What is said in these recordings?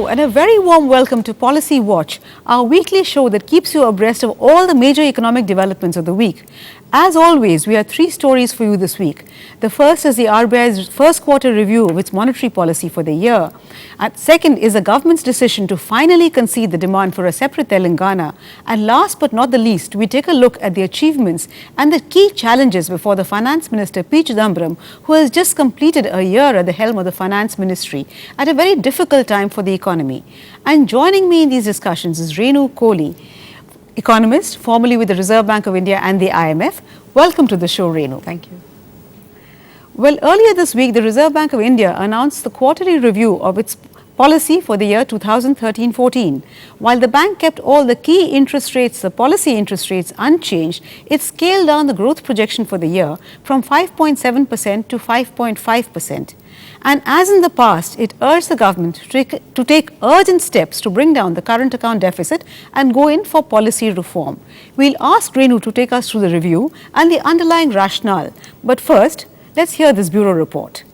and a very warm welcome to Policy Watch, our weekly show that keeps you abreast of all the major economic developments of the week. As always, we have three stories for you this week. The first is the RBI's first quarter review of its monetary policy for the year. And second is the government's decision to finally concede the demand for a separate Telangana. And last but not the least, we take a look at the achievements and the key challenges before the Finance Minister P. Chidambaram, who has just completed a year at the helm of the Finance Ministry at a very difficult time for the economy. And joining me in these discussions is Renu, Kohli, Economist, formerly with the Reserve Bank of India and the IMF. Welcome to the show, Renu. Thank you. Well, earlier this week, the Reserve Bank of India announced the quarterly review of its policy for the year 2013-14. While the bank kept all the key interest rates, the policy interest rates unchanged, it scaled down the growth projection for the year from 5.7% to 5.5%. And as in the past, it urged the government to take urgent steps to bring down the current account deficit and go in for policy reform. We'll ask Renu to take us through the review and the underlying rationale. But first, let's hear this bureau report.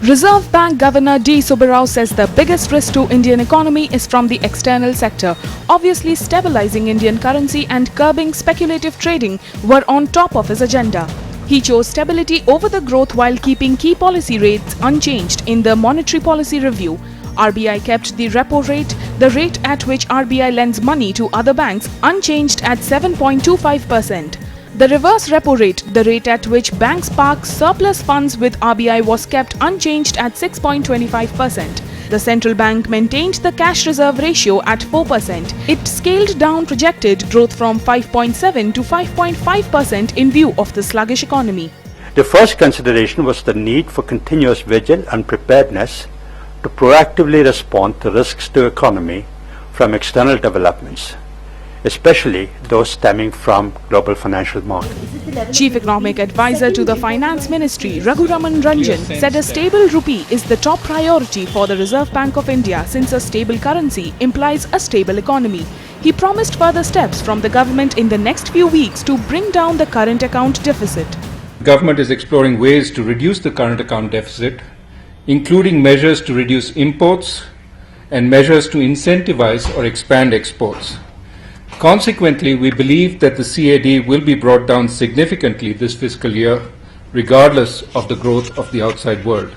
Reserve Bank Governor D. Subbarao says the biggest risk to Indian economy is from the external sector. Obviously, stabilizing Indian currency and curbing speculative trading were on top of his agenda. He chose stability over the growth while keeping key policy rates unchanged in the monetary policy review. RBI kept the repo rate, the rate at which RBI lends money to other banks, unchanged at 7.25%. The reverse repo rate, the rate at which banks park surplus funds with RBI, was kept unchanged at 6.25%. The central bank maintained the cash reserve ratio at 4%. It scaled down projected growth from 5.7 to 5.5% in view of the sluggish economy. The first consideration was the need for continuous vigil and preparedness to proactively respond to risks to economy from external developments, especially those stemming from global financial markets. Chief Economic Advisor to the Finance Ministry, Raghuraman Ranjan, said a stable rupee is the top priority for the Reserve Bank of India, since a stable currency implies a stable economy. He promised further steps from the government in the next few weeks to bring down the current account deficit. The government is exploring ways to reduce the current account deficit, including measures to reduce imports and measures to incentivize or expand exports. Consequently, we believe that the CAD will be brought down significantly this fiscal year, regardless of the growth of the outside world.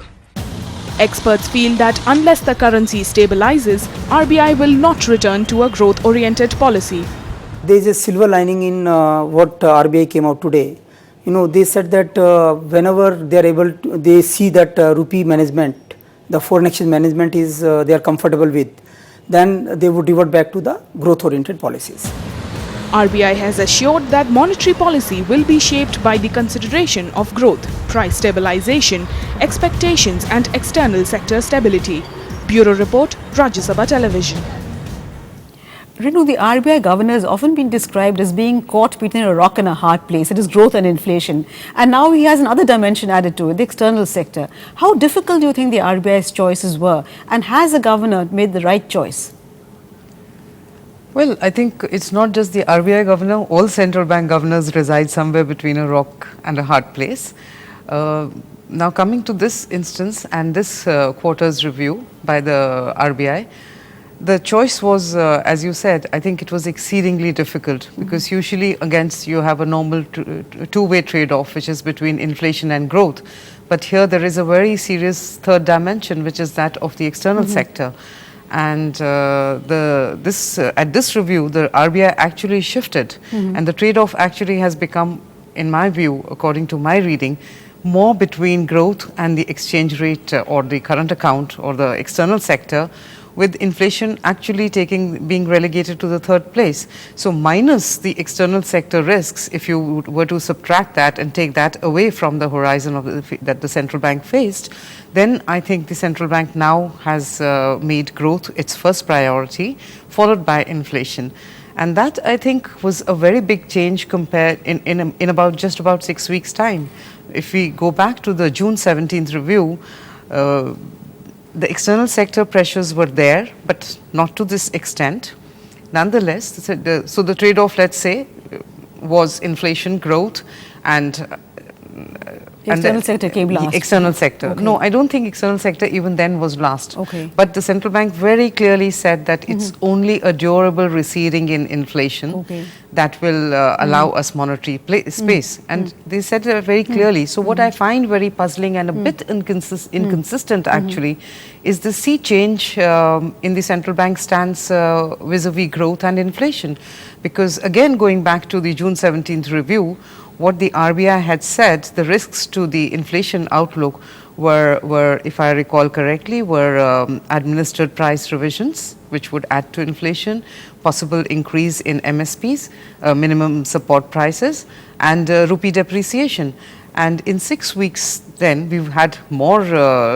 Experts feel that unless the currency stabilizes, RBI will not return to a growth-oriented policy. There is a silver lining in what RBI came out today. They said that whenever they are able to, they see that rupee management, the foreign exchange management is they are comfortable with, then they would revert back to the growth-oriented policies. RBI has assured that monetary policy will be shaped by the consideration of growth, price stabilization, expectations and external sector stability. Bureau Report, Rajya Sabha Television. Renu, the RBI governor has often been described as being caught between a rock and a hard place. It is growth and inflation. And now he has another dimension added to it, the external sector. How difficult do you think the RBI's choices were? And has the governor made the right choice? Well, I think it's not just the RBI governor. All central bank governors reside somewhere between a rock and a hard place. Now coming to this instance and this quarter's review by the RBI, the choice was, as you said, I think it was exceedingly difficult, because usually against you have a normal two-way trade-off, which is between inflation and growth. But here there is a very serious third dimension, which is that of the external sector. And at this review, the RBI actually shifted, and the trade-off actually has become, in my view, according to my reading, more between growth and the exchange rate or the current account or the external sector, with inflation actually being relegated to the third place. So minus the external sector risks, if you were to subtract that and take that away from the horizon of that the central bank faced, then I think the central bank now has made growth its first priority, followed by inflation. And that, I think, was a very big change compared in about just about 6 weeks' time. If we go back to the June 17th review, the external sector pressures were there, but not to this extent. Nonetheless, so the trade-off, let's say, was inflation, growth, and External sector came last. External sector. Okay. No, I don't think external sector even then was last. Okay. But the central bank very clearly said that it's only a durable receding in inflation that will allow us monetary space. And they said it very clearly. So what I find very puzzling and a bit inconsistent actually is the sea change in the central bank stance vis-a-vis growth and inflation. Because again, going back to the June 17th review, what the RBI had said, the risks to the inflation outlook were, if I recall correctly, were administered price revisions, which would add to inflation, possible increase in MSPs, minimum support prices, and rupee depreciation. And in 6 weeks then, we've had more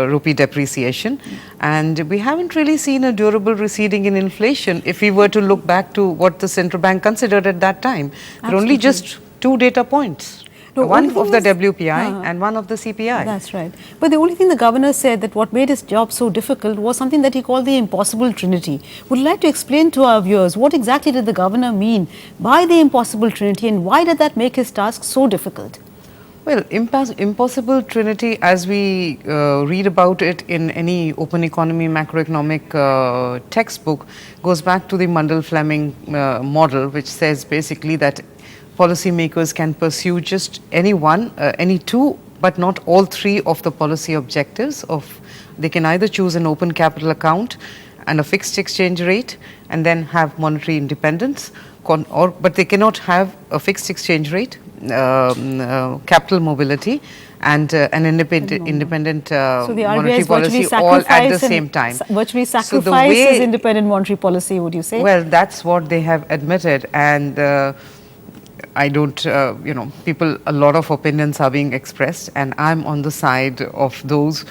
rupee depreciation, and we haven't really seen a durable receding in inflation if we were to look back to what the central bank considered at that time. There are only just 2 data points. No, one of the WPI and one of the CPI. That's right. But the only thing the governor said that what made his job so difficult was something that he called the impossible trinity. Would you like to explain to our viewers what exactly did the governor mean by the impossible trinity, and why did that make his task so difficult? Well, impossible trinity, as we read about it in any open economy macroeconomic textbook, goes back to the Mundell-Fleming model, which says basically that policymakers can pursue just any two, but not all 3 of the policy objectives. They can either choose an open capital account and a fixed exchange rate, and then have monetary independence, but they cannot have a fixed exchange rate, capital mobility, and an independent so the monetary RBI policy all at the same time. Virtually sacrifices independent monetary policy, would you say? Well, that's what they have admitted, and I don't, a lot of opinions are being expressed, and I'm on the side of those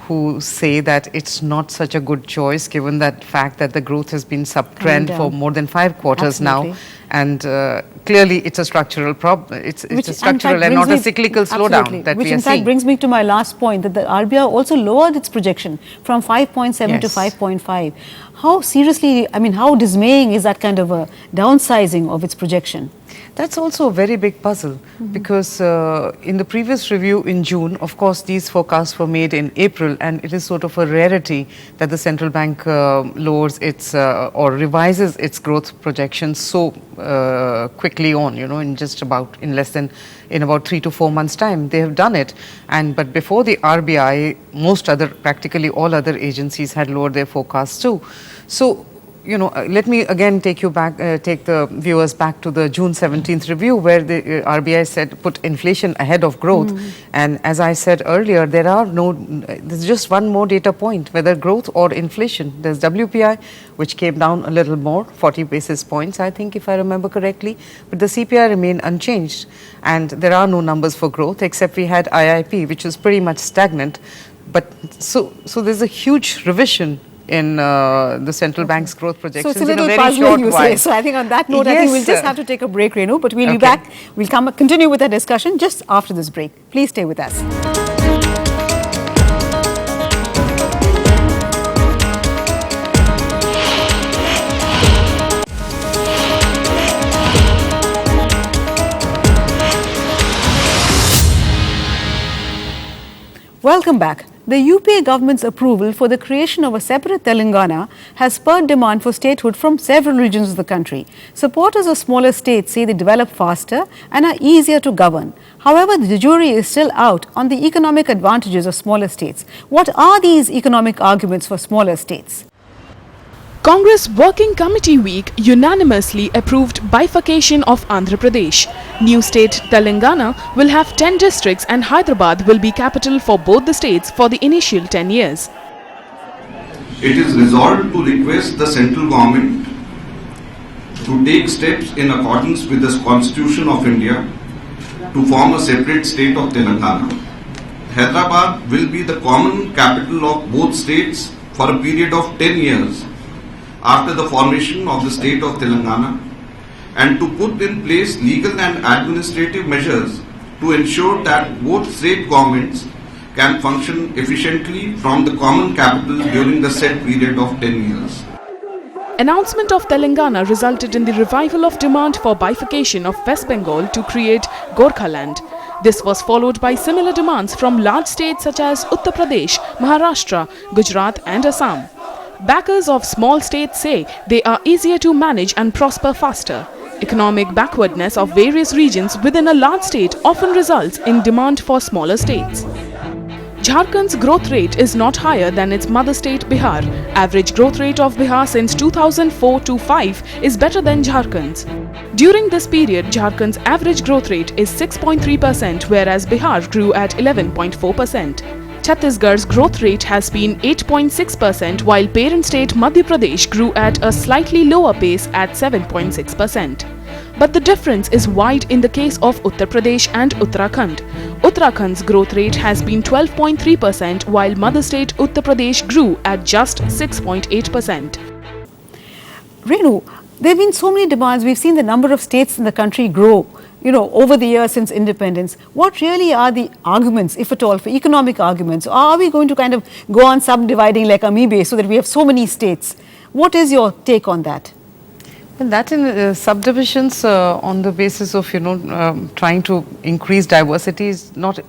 who say that it's not such a good choice given that fact that the growth has been sub-trend for more than 5 quarters now, and clearly it's a structural problem. It's a structural and not a cyclical slowdown that we are seeing. Which in fact brings me to my last point, that the RBI also lowered its projection from 5.7 to 5.5. How seriously, how dismaying is that kind of a downsizing of its projection? That's also a very big puzzle, because in the previous review in June, of course, these forecasts were made in April, and it is sort of a rarity that the central bank lowers its or revises its growth projections so quickly on, in about 3 to 4 months' time. They have done it, but before the RBI, practically all other agencies had lowered their forecasts too. So, let me again take the viewers back to the June 17th review, where the RBI said put inflation ahead of growth. And as I said earlier, there's just one more data point, whether growth or inflation. There's WPI, which came down a little more, 40 basis points, I think, if I remember correctly. But the CPI remained unchanged. And there are no numbers for growth, except we had IIP, which was pretty much stagnant. But so there's a huge revision in the central bank's growth projections. So it's a little in a very puzzling, short you while. say. So I think on that note, I think we'll just have to take a break, Renu, but we'll be back. We'll continue with our discussion just after this break. Please stay with us. Welcome back. The UPA government's approval for the creation of a separate Telangana has spurred demand for statehood from several regions of the country. Supporters of smaller states say they develop faster and are easier to govern. However, the jury is still out on the economic advantages of smaller states. What are these economic arguments for smaller states? Congress Working Committee Week unanimously approved bifurcation of Andhra Pradesh. New state Telangana will have 10 districts and Hyderabad will be capital for both the states for the initial 10 years. It is resolved to request the central government to take steps in accordance with the Constitution of India to form a separate state of Telangana. Hyderabad will be the common capital of both states for a period of 10 years after the formation of the state of Telangana, and to put in place legal and administrative measures to ensure that both state governments can function efficiently from the common capital during the said period of 10 years. Announcement of Telangana resulted in the revival of demand for bifurcation of West Bengal to create Gorkhaland. This was followed by similar demands from large states such as Uttar Pradesh, Maharashtra, Gujarat and Assam. Backers of small states say they are easier to manage and prosper faster. Economic backwardness of various regions within a large state often results in demand for smaller states. Jharkhand's growth rate is not higher than its mother state Bihar. Average growth rate of Bihar since 2004-5 is better than Jharkhand's. During this period, Jharkhand's average growth rate is 6.3%, whereas Bihar grew at 11.4%. Chhattisgarh's growth rate has been 8.6%, while parent state Madhya Pradesh grew at a slightly lower pace at 7.6%. But the difference is wide in the case of Uttar Pradesh and Uttarakhand. Uttarakhand's growth rate has been 12.3%, while mother state Uttar Pradesh grew at just 6.8%. Renu, there have been so many demands. We've seen the number of states in the country grow, over the years since independence. What really are the arguments, if at all, for economic arguments? Or are we going to kind of go on subdividing like amoeba so that we have so many states? What is your take on that? Well, that in subdivisions on the basis of trying to increase diversity is not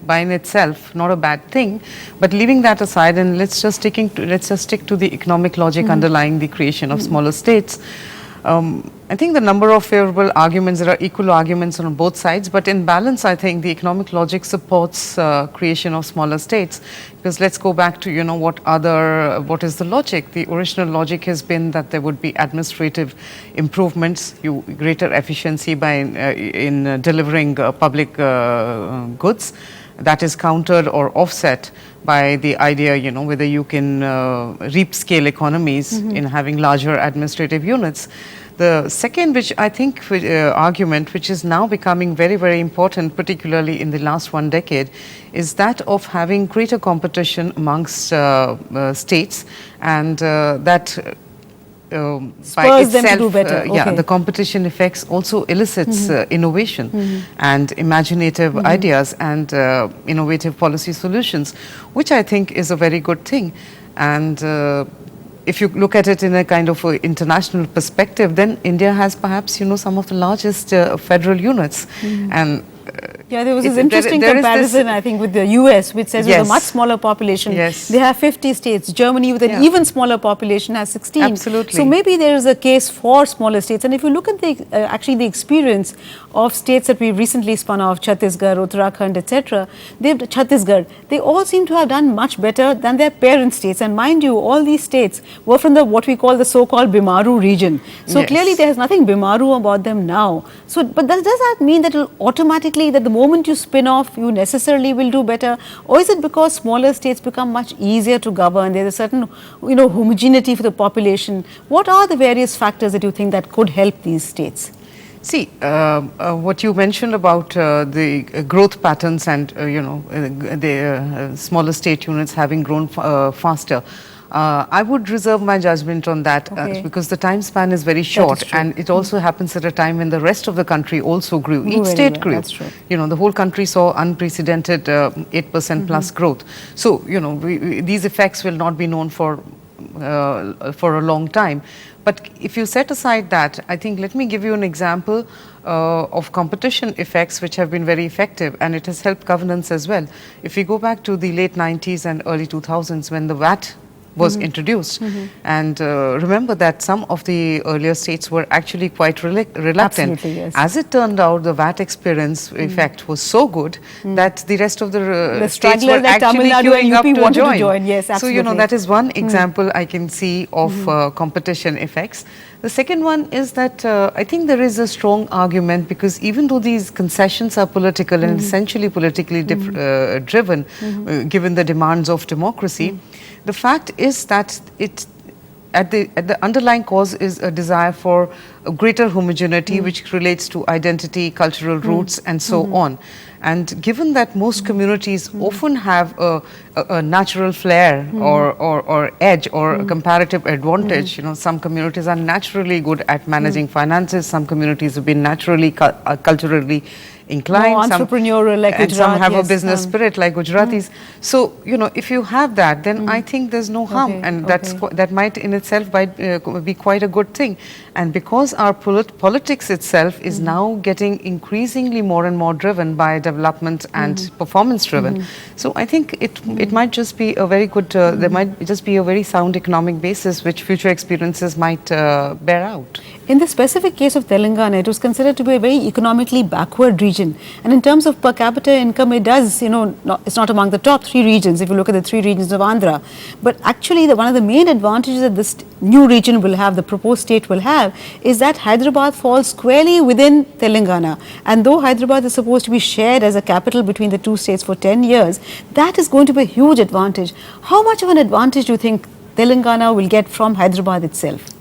by in itself not a bad thing, but leaving that aside and let's just stick to the economic logic underlying the creation of smaller states. I think the number of favorable arguments, there are equal arguments on both sides, but in balance I think the economic logic supports creation of smaller states, because let's go back to what is the logic. The original logic has been that there would be administrative improvements, greater efficiency by in delivering public goods. That is countered or offset by the idea, whether you can reap scale economies in having larger administrative units. The second, which I think argument, which is now becoming very, very important, particularly in the last one decade, is that of having greater competition amongst states, and that by spurs them to do better. Yeah, the competition effects also elicits innovation and imaginative ideas and innovative policy solutions, which I think is a very good thing. And if you look at it in a kind of international perspective, then India has perhaps some of the largest federal units, and yeah, there was this interesting comparison, I think, with the US, which says with a much smaller population, they have 50 states. Germany, with an even smaller population, has 16. Absolutely. So maybe there is a case for smaller states. And if you look at the actually the experience of states that we recently spun off, Chhattisgarh, Uttarakhand, etc., Chhattisgarh, they all seem to have done much better than their parent states. And mind you, all these states were from the what we call the so-called Bimaru region. So clearly there is nothing Bimaru about them now. So, but does that mean that it will automatically, that the moment you spin off, you necessarily will do better? Or is it because smaller states become much easier to govern? There's a certain, homogeneity for the population. What are the various factors that you think that could help these states? See, what you mentioned about the growth patterns and, the smaller state units having grown faster. I would reserve my judgment on that because the time span is very short, and it also happens at a time when the rest of the country also grew. Each state grew. That's true. The whole country saw unprecedented 8% plus growth. So, these effects will not be known for a long time. But if you set aside that, I think, let me give you an example of competition effects which have been very effective, and it has helped governance as well. If we go back to the late 90s and early 2000s when the VAT was introduced, and remember that some of the earlier states were actually quite reluctant. Absolutely, yes. As it turned out, the VAT experience effect was so good that the rest of the states were actually queuing up to join. Yes, absolutely. So, that is one example I can see of competition effects. The second one is that I think there is a strong argument, because even though these concessions are political and essentially politically driven, given the demands of democracy, the fact is that at the underlying cause is a desire for a greater homogeneity, which relates to identity, cultural roots, and so on. And given that most communities often have a natural flair or edge or a comparative advantage, some communities are naturally good at managing finances, some communities have been naturally culturally inclined, more entrepreneurial like Gujarat, some have a business spirit like Gujaratis. So, if you have that, then I think there's no harm, and that might in itself be quite a good thing. And because our politics itself is now getting increasingly more and more driven by development development and performance driven. So I think it might just be a very good, there might just be a very sound economic basis which future experiences might bear out. In the specific case of Telangana, it was considered to be a very economically backward region. And in terms of per capita income, it does, it's not among the top 3 regions if you look at the 3 regions of Andhra. But actually, one of the main advantages that this new region will have, the proposed state will have, is that Hyderabad falls squarely within Telangana. And though Hyderabad is supposed to be shared as a capital between the 2 states for 10 years, that is going to be a huge advantage. How much of an advantage do you think Telangana will get from Hyderabad itself?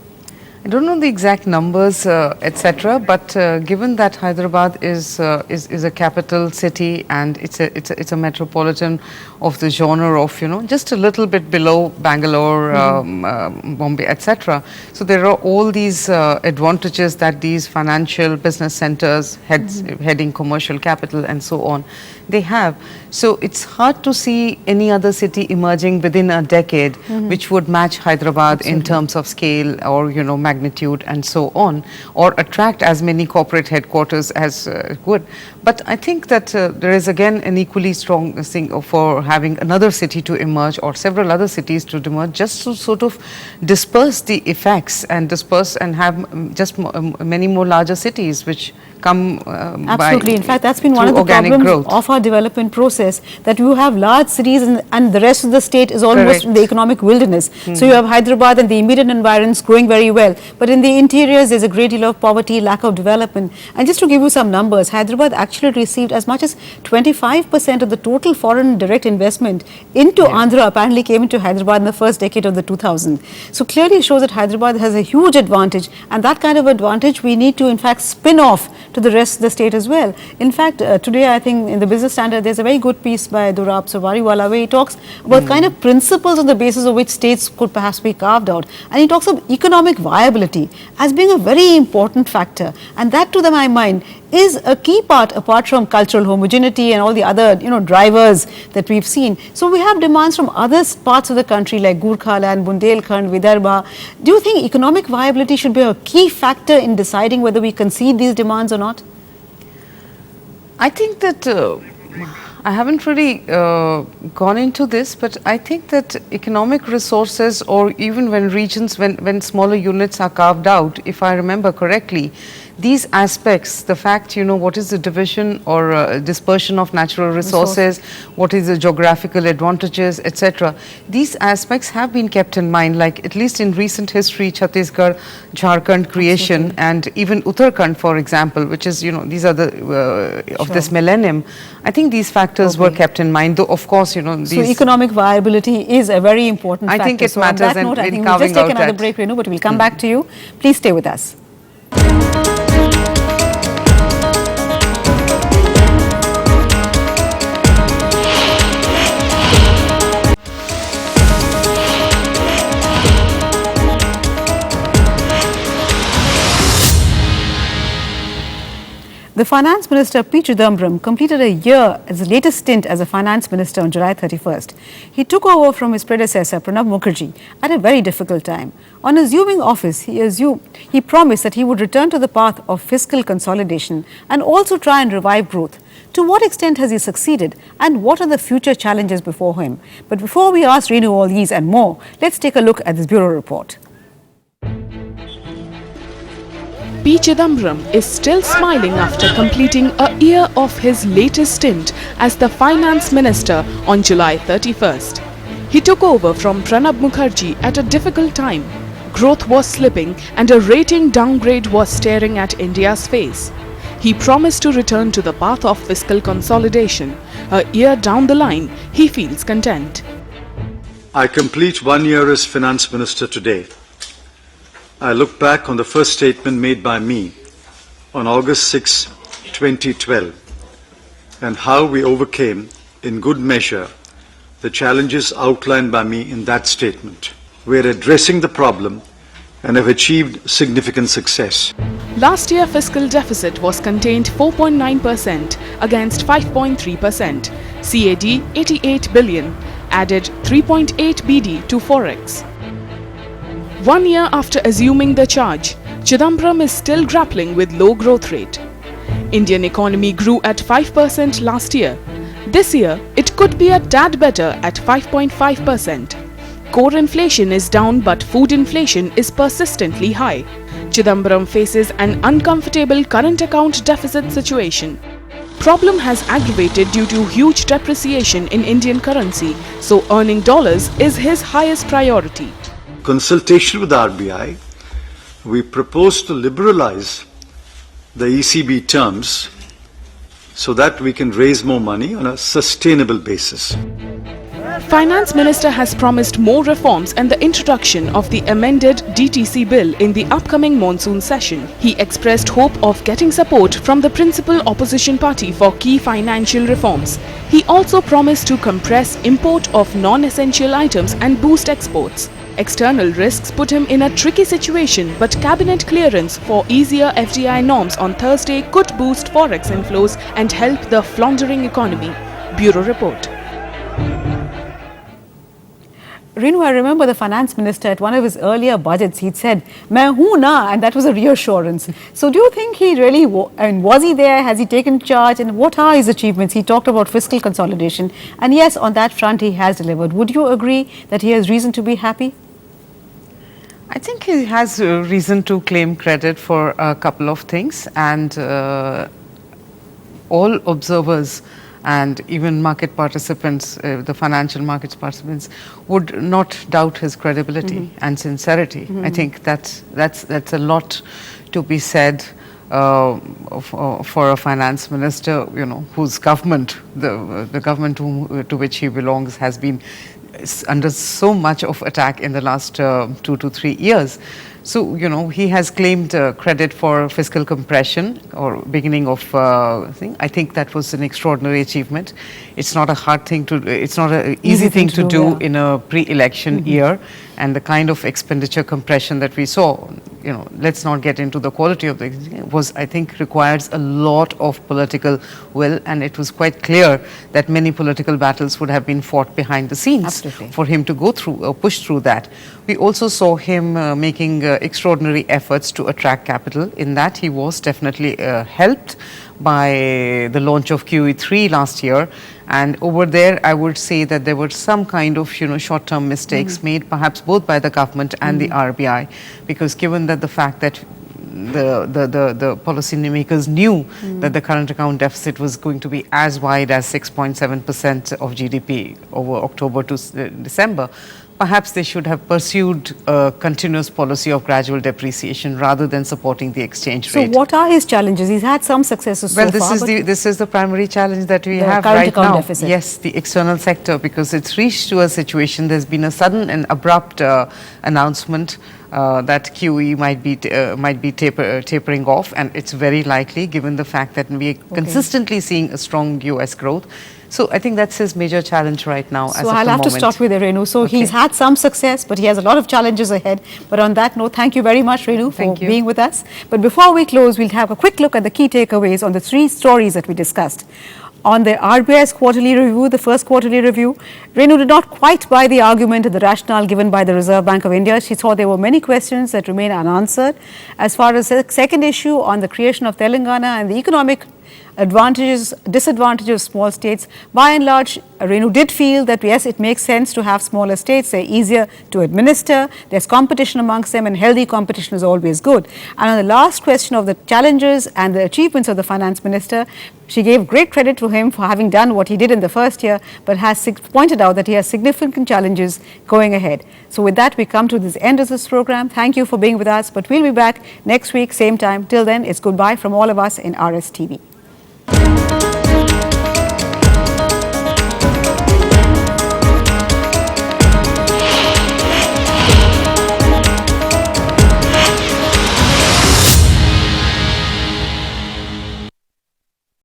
I don't know the exact numbers, etc. But given that Hyderabad is a capital city and it's a metropolitan of the genre of just a little bit below Bangalore, Bombay, etc. So there are all these advantages that these financial business centers, heading commercial capital and so on, they have. So it's hard to see any other city emerging within a decade which would match Hyderabad in terms of scale or magnitude and so on, or attract as many corporate headquarters as would. But I think that there is again an equally strong thing for having another city to emerge or several other cities to emerge, just to sort of disperse the effects and disperse and have just many more larger cities which come Absolutely. In fact, that's been one of the problems of our development process, that you have large cities and the rest of the state is almost in the economic wilderness. So you have Hyderabad and the immediate environs growing very well, but in the interiors there's a great deal of poverty, lack of development. And just to give you some numbers, Hyderabad actually received as much as 25% of the total foreign direct investment into Andhra apparently came into Hyderabad in the first decade of the 2000s. So clearly it shows that Hyderabad has a huge advantage, and that kind of advantage we need to in fact spin off to the rest of the state as well. In fact, today I think in the Business Standard there's a very good piece by Durab Sawariwala where he talks about kind of principles on the basis of which states could perhaps be carved out, and he talks of economic viability as being a very important factor, and that to my mind is a key part apart from cultural homogeneity and all the other drivers that we've seen. So we have demands from other parts of the country like Gurkhaland, Bundelkhand, Vidarbha. Do you think economic viability should be a key factor in deciding whether we concede these demands or not? I think that I haven't really gone into this, but I think that economic resources, or even when regions, when smaller units are carved out, if I remember correctly, these aspects, the fact, what is the division or dispersion of natural resources, what is the geographical advantages, etc. These aspects have been kept in mind, like at least in recent history, Chhattisgarh, Jharkhand creation, and even Uttarakhand, for example, which is, these are the, of this millennium. I think these factors were kept in mind, though of course, these... So economic viability is a very important factor. I think it matters. On that note, I think we'll just take another break, Renu, but we'll come back to you. Please stay with us. The Finance Minister P. Chidambaram completed a year as his latest stint as a Finance Minister on July 31st. He took over from his predecessor Pranab Mukherjee at a very difficult time. On assuming office, he promised that he would return to the path of fiscal consolidation and also try and revive growth. To what extent has he succeeded, and what are the future challenges before him? But before we ask Renu all these and more, let's take a look at this Bureau report. P. Chidambaram is still smiling after completing a year of his latest stint as the Finance Minister on July 31st. He took over from Pranab Mukherjee at a difficult time. Growth was slipping and a rating downgrade was staring at India's face. He promised to return to the path of fiscal consolidation. A year down the line, he feels content. I complete 1 year as Finance Minister today. I look back on the first statement made by me on August 6, 2012, and how we overcame, in good measure, the challenges outlined by me in that statement. We are addressing the problem and have achieved significant success. Last year, fiscal deficit was contained 4.9% against 5.3%. CAD 88 billion, added 3.8 BD to Forex. 1 year after assuming the charge, Chidambaram is still grappling with low growth rate. Indian economy grew at 5% last year. This year, it could be a tad better at 5.5%. Core inflation is down, but food inflation is persistently high. Chidambaram faces an uncomfortable current account deficit situation. Problem has aggravated due to huge depreciation in Indian currency, so earning dollars is his highest priority. Consultation with RBI, we propose to liberalize the ECB terms so that we can raise more money on a sustainable basis. Finance Minister has promised more reforms and the introduction of the amended DTC bill in the upcoming monsoon session. He expressed hope of getting support from the principal opposition party for key financial reforms. He also promised to compress import of non-essential items and boost exports. External risks put him in a tricky situation, but cabinet clearance for easier FDI norms on Thursday could boost forex inflows and help the floundering economy. Bureau Report. Renu, I remember the finance minister at one of his earlier budgets, he'd said, "Main hoon na," and that was a reassurance. So do you think he really, was he there? Has he taken charge? And what are his achievements? He talked about fiscal consolidation. And yes, on that front, he has delivered. Would you agree that he has reason to be happy? I think he has reason to claim credit for a couple of things, and all observers and even market participants, the financial markets participants, would not doubt his credibility and sincerity. I think that's a lot to be said for a finance minister, whose government, the government to which he belongs, has been under so much of attack in the last 2 to 3 years. So, he has claimed credit for fiscal compression or beginning of thing. I think that was an extraordinary achievement. It's not a hard thing to, it's not an easy thing to do in a pre-election year. And the kind of expenditure compression that we saw, let's not get into the quality of the, I think requires a lot of political will, and it was quite clear that many political battles would have been fought behind the scenes for him to go through or push through that. We also saw him making extraordinary efforts to attract capital. In that, he was definitely helped by the launch of QE3 last year. And over there, I would say that there were some kind of, short-term mistakes made, perhaps both by the government and the RBI, because given that the fact that the policymakers knew that the current account deficit was going to be as wide as 6.7% of GDP over October to December, perhaps they should have pursued a continuous policy of gradual depreciation rather than supporting the exchange rate. So what are his challenges? He's had some successes so far. Well, this is the primary challenge that we have right now. Deficit. Yes, the external sector, because it's reached to a situation, there's been a sudden and abrupt announcement that QE might be tapering off, and it's very likely given the fact that we are consistently seeing a strong US growth. So I think that's his major challenge right now. So I'll have to stop with Renu. So he's had some success, but he has a lot of challenges ahead. But on that note, thank you very much, Renu, for being with us. But before we close, we'll have a quick look at the key takeaways on the 3 stories that we discussed. On the RBI's quarterly review, the first quarterly review, Renu did not quite buy the argument and the rationale given by the Reserve Bank of India. She thought there were many questions that remain unanswered. As far as the second issue on the creation of Telangana and the economic disadvantages of small states, by and large, Renu did feel that yes, it makes sense to have smaller states. They're easier to administer. There's competition amongst them, and healthy competition is always good. And on the last question of the challenges and the achievements of the finance minister, she gave great credit to him for having done what he did in the first year, but has pointed out that he has significant challenges going ahead. So with that, we come to the end of this program. Thank you for being with us, but we'll be back next week, same time. Till then, it's goodbye from all of us in RSTV.